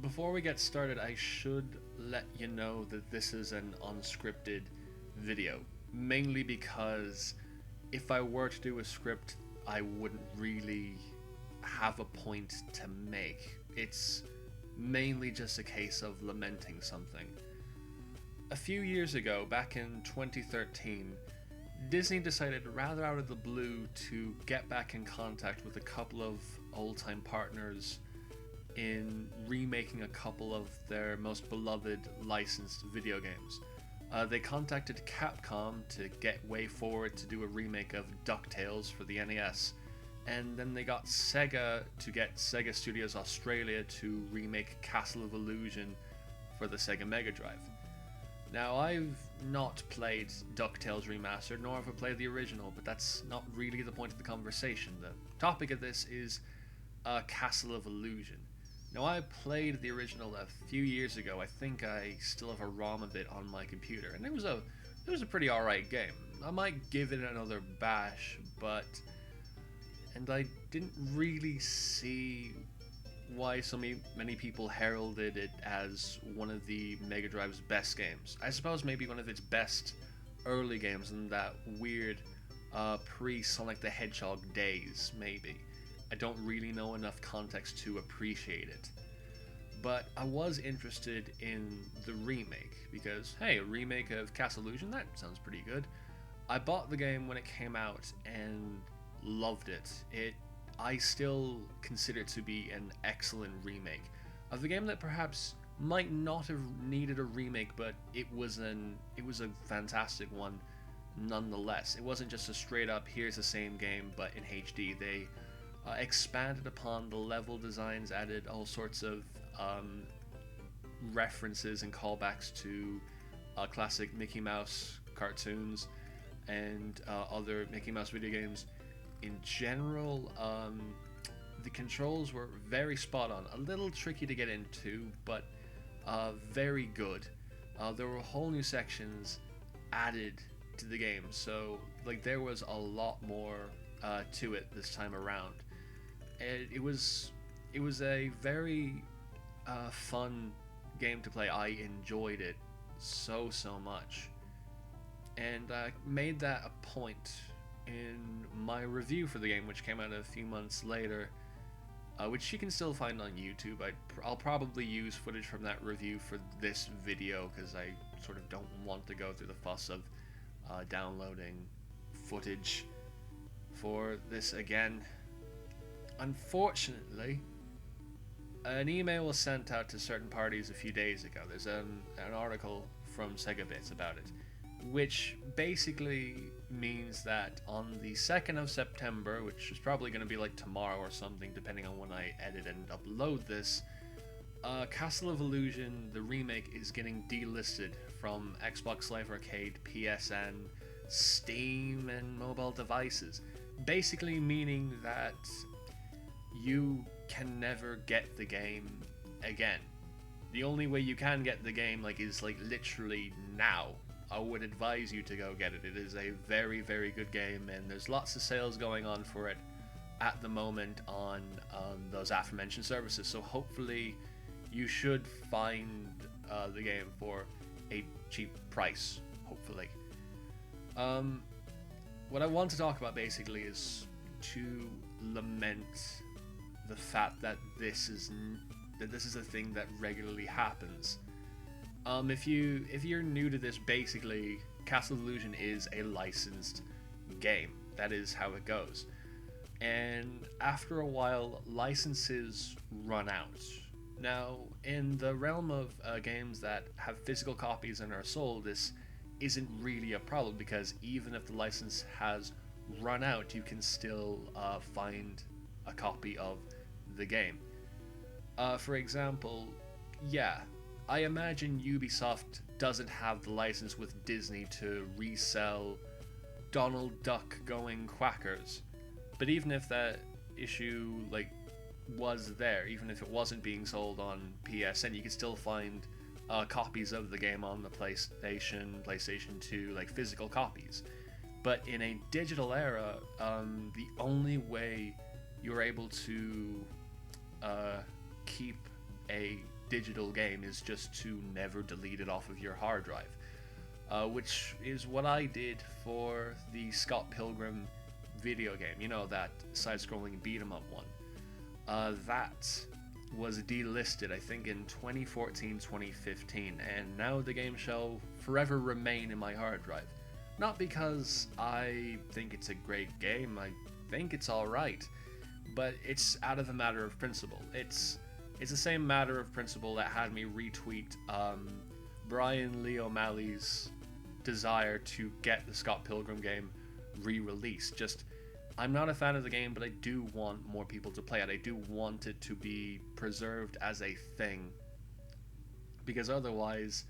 Before we get started, I should let you know that this is an unscripted video, mainly because if I were to do a script, I wouldn't really have a point to make. It's mainly just a case of lamenting something. A few years ago, back in 2013, Disney decided rather out of the blue to get back in contact with a couple of old-time partners in remaking a couple of their most beloved licensed video games. They contacted Capcom to get way forward to do a remake of DuckTales for the NES, and then they got Sega to get Sega Studios Australia to remake Castle of Illusion for the Sega Mega Drive. Now, I've not played DuckTales Remastered, nor have I played the original, but that's not really the point of the conversation. The topic of this is Castle of Illusion. Now, I played the original a few years ago. I think I still have a ROM of it on my computer, and it was a pretty alright game. I might give it another bash, and I didn't really see why so many people heralded it as one of the Mega Drive's best games. I suppose maybe one of its best early games in that weird pre-Sonic the Hedgehog days, maybe. I don't really know enough context to appreciate it. But I was interested in the remake, because, hey, a remake of Castle Illusion, that sounds pretty good. I bought the game when it came out and loved it. I still consider it to be an excellent remake of the game that perhaps might not have needed a remake, but it was a fantastic one nonetheless. It wasn't just a straight up, here's the same game but in HD. They expanded upon the level designs, added all sorts of references and callbacks to classic Mickey Mouse cartoons and other Mickey Mouse video games. In general, the controls were very spot on, a little tricky to get into, but very good. There were whole new sections added to the game, so like there was a lot more to it this time around. It was a very fun game to play. I enjoyed it so much, and I made that a point in my review for the game, which came out a few months later, which you can still find on YouTube. I'll probably use footage from that review for this video because I sort of don't want to go through the fuss of downloading footage for this again. Unfortunately, an email was sent out to certain parties a few days ago. There's an article from SegaBits about it, which basically means that on the 2nd of September, which is probably going to be like tomorrow or something, depending on when I edit and upload this, Castle of Illusion, the remake, is getting delisted from Xbox Live Arcade, PSN, Steam, and mobile devices. Basically meaning that you can never get the game again. The only way you can get the game is literally now. I would advise you to go get it. It is a very good game, and there's lots of sales going on for it at the moment on those aforementioned services. So hopefully you should find the game for a cheap price, hopefully. What I want to talk about basically is to lament the fact that this is a thing that regularly happens. If you're new to this, basically, Castle of Illusion is a licensed game. That is how it goes. And after a while, licenses run out. Now, in the realm of games that have physical copies and are sold, this isn't really a problem, because even if the license has run out, you can still find a copy of the game. For example, I imagine Ubisoft doesn't have the license with Disney to resell Donald Duck going quackers. But even if that issue was there, even if it wasn't being sold on PSN, you could still find copies of the game on the PlayStation 2, physical copies. But in a digital era, the only way you're able to keep a digital game is just to never delete it off of your hard drive, which is what I did for the Scott Pilgrim video game. You know, that side-scrolling beat-em-up one. That was delisted, I think, in 2014, 2015, and now the game shall forever remain in my hard drive. Not because I think it's a great game, I think it's alright, but it's out of a matter of principle. It's the same matter of principle that had me retweet Brian Lee O'Malley's desire to get the Scott Pilgrim game re-released. Just, I'm not a fan of the game, but I do want more people to play it. I do want it to be preserved as a thing, because otherwise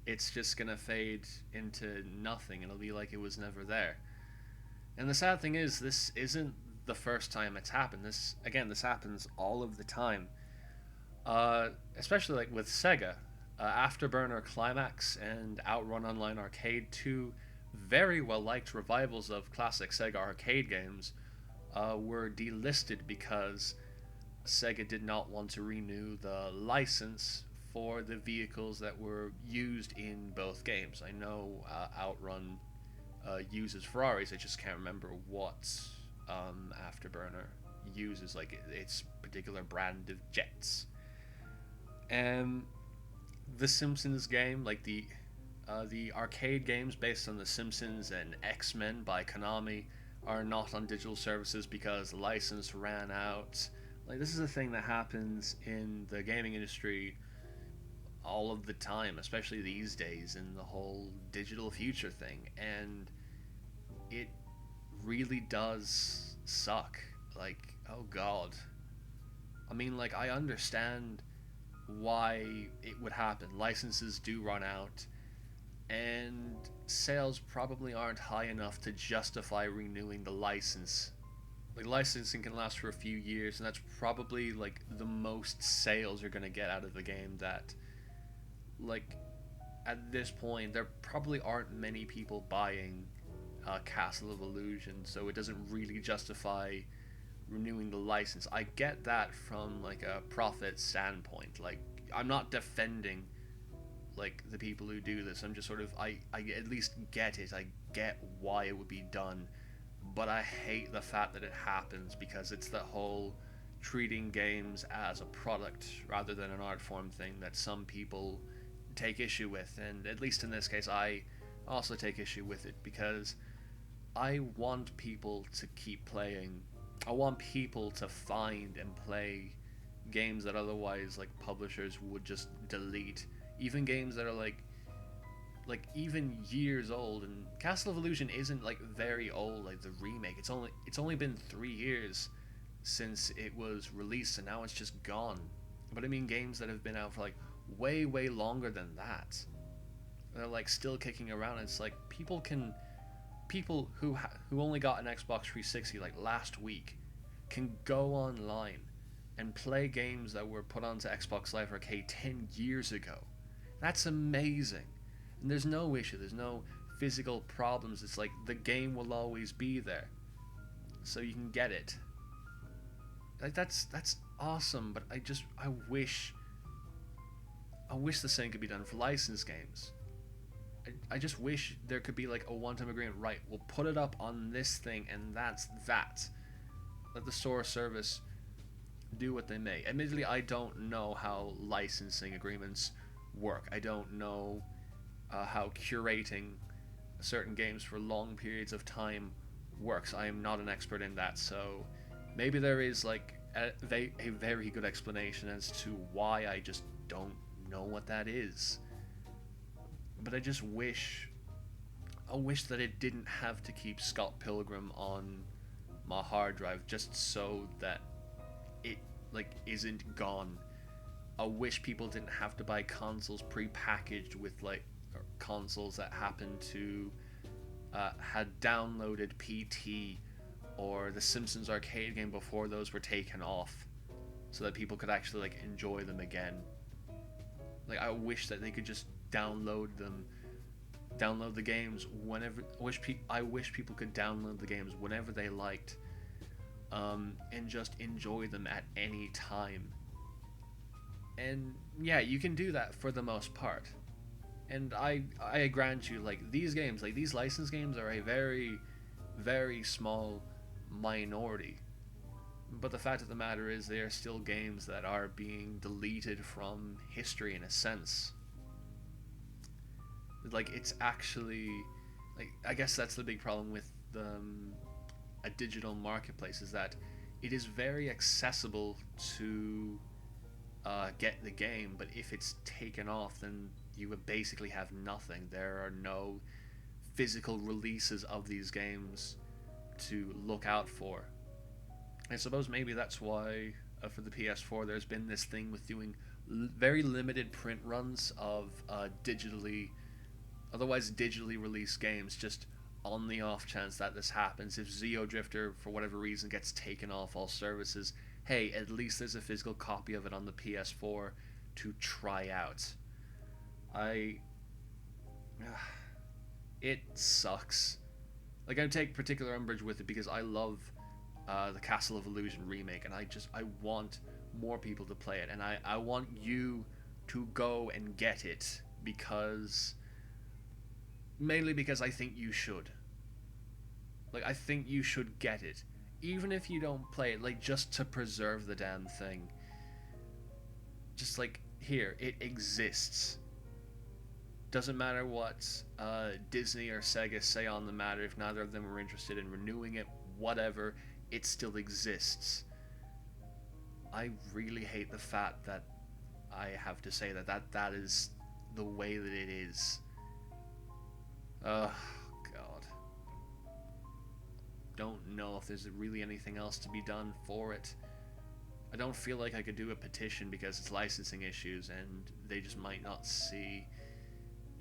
it's just gonna fade into nothing. It'll be like it was never there. And the sad thing is, this isn't the first time it's happened. This happens all of the time, especially like with Sega. Afterburner Climax and Outrun Online Arcade, two very well liked revivals of classic Sega arcade games, were delisted because Sega did not want to renew the license for the vehicles that were used in both games. I know Outrun uses Ferraris, I just can't remember what Afterburner uses, like its particular brand of jets. And the Simpsons game, like the arcade games based on The Simpsons and X-Men by Konami, are not on digital services because the license ran out. Like, this is a thing that happens in the gaming industry all of the time, especially these days in the whole digital future thing, and it really does suck. Like, oh god. I mean, like, I understand why it would happen. Licenses do run out, and sales probably aren't high enough to justify renewing the license. Like, licensing can last for a few years, and that's probably like the most sales you're gonna get out of the game. That, like, at this point there probably aren't many people buying Castle of Illusion, so it doesn't really justify renewing the license. I get that from like a profit standpoint. Like, I'm not defending like the people who do this. I'm just sort of, I at least get it. I get why it would be done, but I hate the fact that it happens, because it's the whole treating games as a product rather than an art form thing that some people take issue with. And at least in this case, I also take issue with it, because I want people to keep playing. I want people to find and play games that otherwise like publishers would just delete. Even games that are like even years old. And Castle of Illusion isn't like very old, like the remake. It's only been 3 years since it was released, and now it's just gone. But I mean, games that have been out for like way longer than that, they're like still kicking around. It's like people who only got an Xbox 360 like last week can go online and play games that were put onto Xbox Live Arcade 10 years ago. That's amazing. And there's no issue, there's no physical problems. It's like the game will always be there, so you can get it. Like, that's awesome. But I wish the same could be done for licensed games. I just wish there could be like a one-time agreement. Right, we'll put it up on this thing, and that's that. Let the store service do what they may. Admittedly, I don't know how licensing agreements work. I don't know how curating certain games for long periods of time works. I am not an expert in that, so maybe there is like a very good explanation as to why. I just don't know what that is. But I just wish that it didn't have to keep Scott Pilgrim on my hard drive just so that it like isn't gone. I wish people didn't have to buy consoles pre-packaged with like consoles that happened to had downloaded PT or the Simpsons arcade game before those were taken off, so that people could actually like enjoy them again. Like, I wish that they could just download the games whenever. I wish people could download the games whenever they liked, and just enjoy them at any time. And yeah, you can do that for the most part. And I grant you, like, these games, like these licensed games, are a very, very small minority. But the fact of the matter is, they are still games that are being deleted from history in a sense. Like, it's actually, like, I guess that's the big problem with a digital marketplace, is that it is very accessible to get the game, but if it's taken off, then you would basically have nothing. There are no physical releases of these games to look out for. I suppose maybe that's why for the PS4 there's been this thing with doing very limited print runs of otherwise digitally released games, just on the off chance that this happens. If Drifter, for whatever reason, gets taken off all services, hey, at least there's a physical copy of it on the PS4 to try out. It sucks. Like, I take particular umbrage with it because I love the Castle of Illusion remake, and I want more people to play it, and I want you to go and get it, mainly because I think you should. Like, I think you should get it, even if you don't play it, like, just to preserve the damn thing. Just like, here, it exists. Doesn't matter what Disney or Sega say on the matter. If neither of them are interested in renewing it, whatever, it still exists. I really hate the fact that I have to say that is the way that it is. Oh, God. Don't know if there's really anything else to be done for it. I don't feel like I could do a petition because it's licensing issues, and they just might not see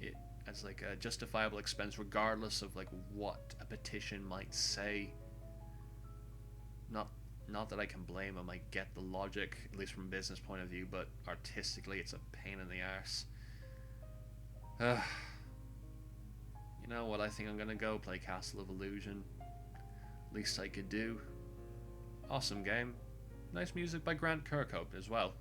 it as like a justifiable expense, regardless of like what a petition might say. Not that I can blame them. I get the logic, at least from a business point of view, but artistically it's a pain in the arse. You know what, I think I'm gonna go play Castle of Illusion. Least I could do. Awesome game. Nice music by Grant Kirkhope as well.